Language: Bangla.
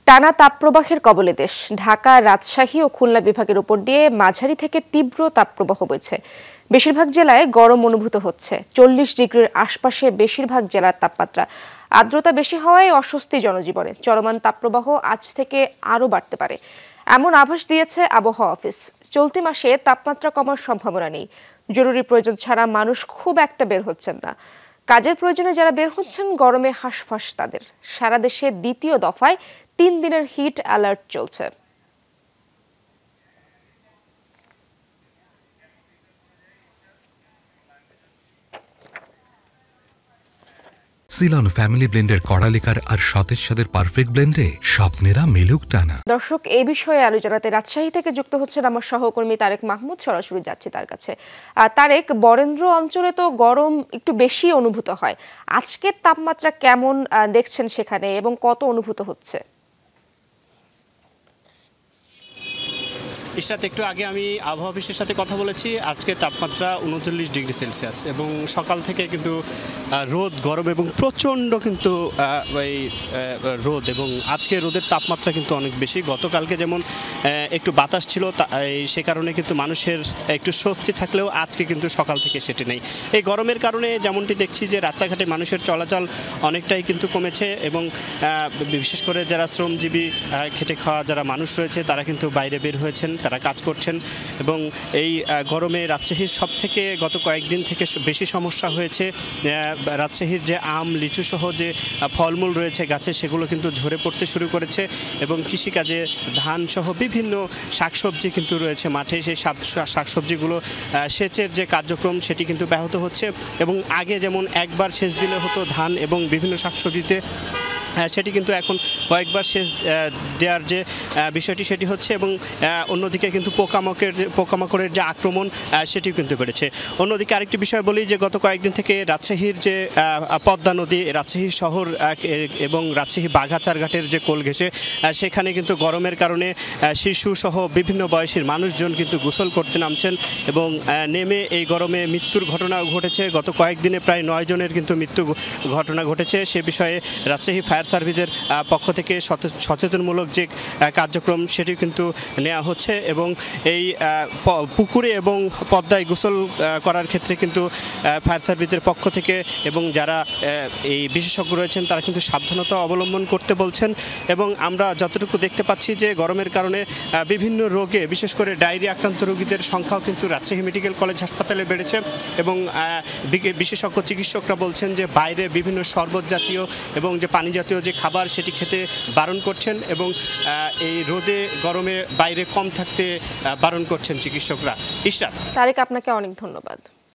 টানা তাপপ্রবাহের কবলে দেশ। ঢাকা, রাজশাহী ও খুলনা বিভাগের উপর দিয়ে মাঝারি থেকে তীব্র তাপপ্রবাহ বইছে। বেশিরভাগ জেলায় গরম অনুভূত হচ্ছে। 40 ডিগ্রির আশপাশে বেশিরভাগ জেলার তাপমাত্রা। আর্দ্রতা বেশি হওয়ায় অস্বস্তি জনজীবনে। চলমান তাপপ্রবাহ আজ থেকে আরও বাড়তে পারে, এমন আভাস দিয়েছে আবহাওয়া অফিস। চলতি মাসে তাপমাত্রা কমার সম্ভাবনা নেই। জরুরি প্রয়োজন ছাড়া মানুষ খুব একটা বের হচ্ছেন না। কাজের প্রয়োজনে যারা বের হচ্ছেন, গরমে হাঁসফাঁস তাদের। সারা দেশে দ্বিতীয় দফায় 3 দিনের হিট অ্যালার্ট চলছে। সিলন ফ্যামিলি ব্লেন্ডের কড়ালিকার আর সতেজ স্বাদের পারফেক্ট ব্লেন্ডে স্বপ্নেরা মেলুক টানা। দর্শক, এই বিষয়ে আলোচনাতে রাজশাহী থেকে যুক্ত হচ্ছেন আমার সহকর্মী তারেক মাহমুদ। সরাসরি যাচ্ছি তার কাছে। তারেক, বরেন্দ্র অঞ্চলে তো গরম একটু বেশি অনুভূত হয়। আজকের তাপমাত্রা কেমন দেখছেন সেখানে এবং কত অনুভূত হচ্ছে? ইশরাত, একটু আগে আমি আবহাওয়া অফিসের সাথে কথা বলেছি। আজকে তাপমাত্রা 39 ডিগ্রি সেলসিয়াস এবং সকাল থেকে কিন্তু রোদ, গরম এবং প্রচণ্ড কিন্তু রোদ, এবং আজকে রোদের তাপমাত্রা কিন্তু অনেক বেশি। গতকালকে যেমন একটু বাতাস ছিল, সে কারণে কিন্তু মানুষের একটু স্বস্তি থাকলেও আজকে কিন্তু সকাল থেকে সেটি নেই। এই গরমের কারণে যেমনটি দেখছি যে রাস্তাঘাটে মানুষের চলাচল অনেকটাই কিন্তু কমেছে, এবং বিশেষ করে যারা শ্রমজীবী, খেটে খাওয়া যারা মানুষ রয়েছে তারা কিন্তু বাইরে বের হয়েছেন, তারা কাজ করছেন। এবং এই গরমে রাজশাহীর সব থেকে গত কয়েকদিন থেকে বেশি সমস্যা হয়েছে। রাজশাহীর যে আম, লিচু সহ যে ফলমূল রয়েছে গাছে, সেগুলো কিন্তু ঝরে পড়তে শুরু করেছে, এবং কৃষিকাজে ধান সহ বিভিন্ন শাকসবজি কিন্তু রয়েছে মাঠে। সেই শাকসবজিগুলো সেচের যে কার্যক্রম সেটি কিন্তু ব্যাহত হচ্ছে, এবং আগে যেমন একবার সেচ দিলে হতো ধান এবং বিভিন্ন শাকসবজিতে, সেটি কিন্তু এখন কয়েকবার সেচ দেওয়ার যে বিষয়টি সেটি হচ্ছে, এবং অন্যদিকে কিন্তু পোকামাকড়ের যে আক্রমণ সেটিও কিন্তু বেড়েছে। অন্যদিকে আরেকটি বিষয় বলি যে গত কয়েকদিন থেকে রাজশাহীর যে পদ্মা নদী, রাজশাহী শহর এবং রাজশাহী বাঘাচার ঘাটের যে কোল ঘেঁষে, সেখানে কিন্তু গরমের কারণে শিশু সহ বিভিন্ন বয়সীর মানুষজন কিন্তু গোসল করতে নামছেন, এবং নেমে এই গরমে মৃত্যুর ঘটনা ঘটেছে। গত কয়েকদিনে প্রায় 9 জনের কিন্তু মৃত্যু ঘটনা ঘটেছে। সে বিষয়ে রাজশাহী ফায়ার সার্ভিসের পক্ষ থেকে সচেতনমূলক যে কার্যক্রম সেটি কিন্তু নেওয়া হচ্ছে, এবং এই পুকুরে এবং পদ্মায় গোসল করার ক্ষেত্রে কিন্তু ফায়ার সার্ভিসের পক্ষ থেকে এবং যারা এই বিশেষজ্ঞ রয়েছেন তারা কিন্তু সাবধানতা অবলম্বন করতে বলছেন। এবং আমরা যতটুকু দেখতে পাচ্ছি যে গরমের কারণে বিভিন্ন রোগে, বিশেষ করে ডায়রিয়া আক্রান্ত রোগীদের সংখ্যাও কিন্তু রাজশাহী মেডিকেল কলেজ হাসপাতালে বেড়েছে, এবং বিশেষজ্ঞ চিকিৎসকরা বলছেন যে বাইরে বিভিন্ন শরবত জাতীয় এবং যে পানি জাতীয় যে খাবার সেটি খেতে বারণ করছেন, এবং এই রোদে গরমে বাইরে কম থাকতে বারণ করছেন চিকিৎসকরা। ইশরাত, তারেক, আপনাকে অনেক ধন্যবাদ।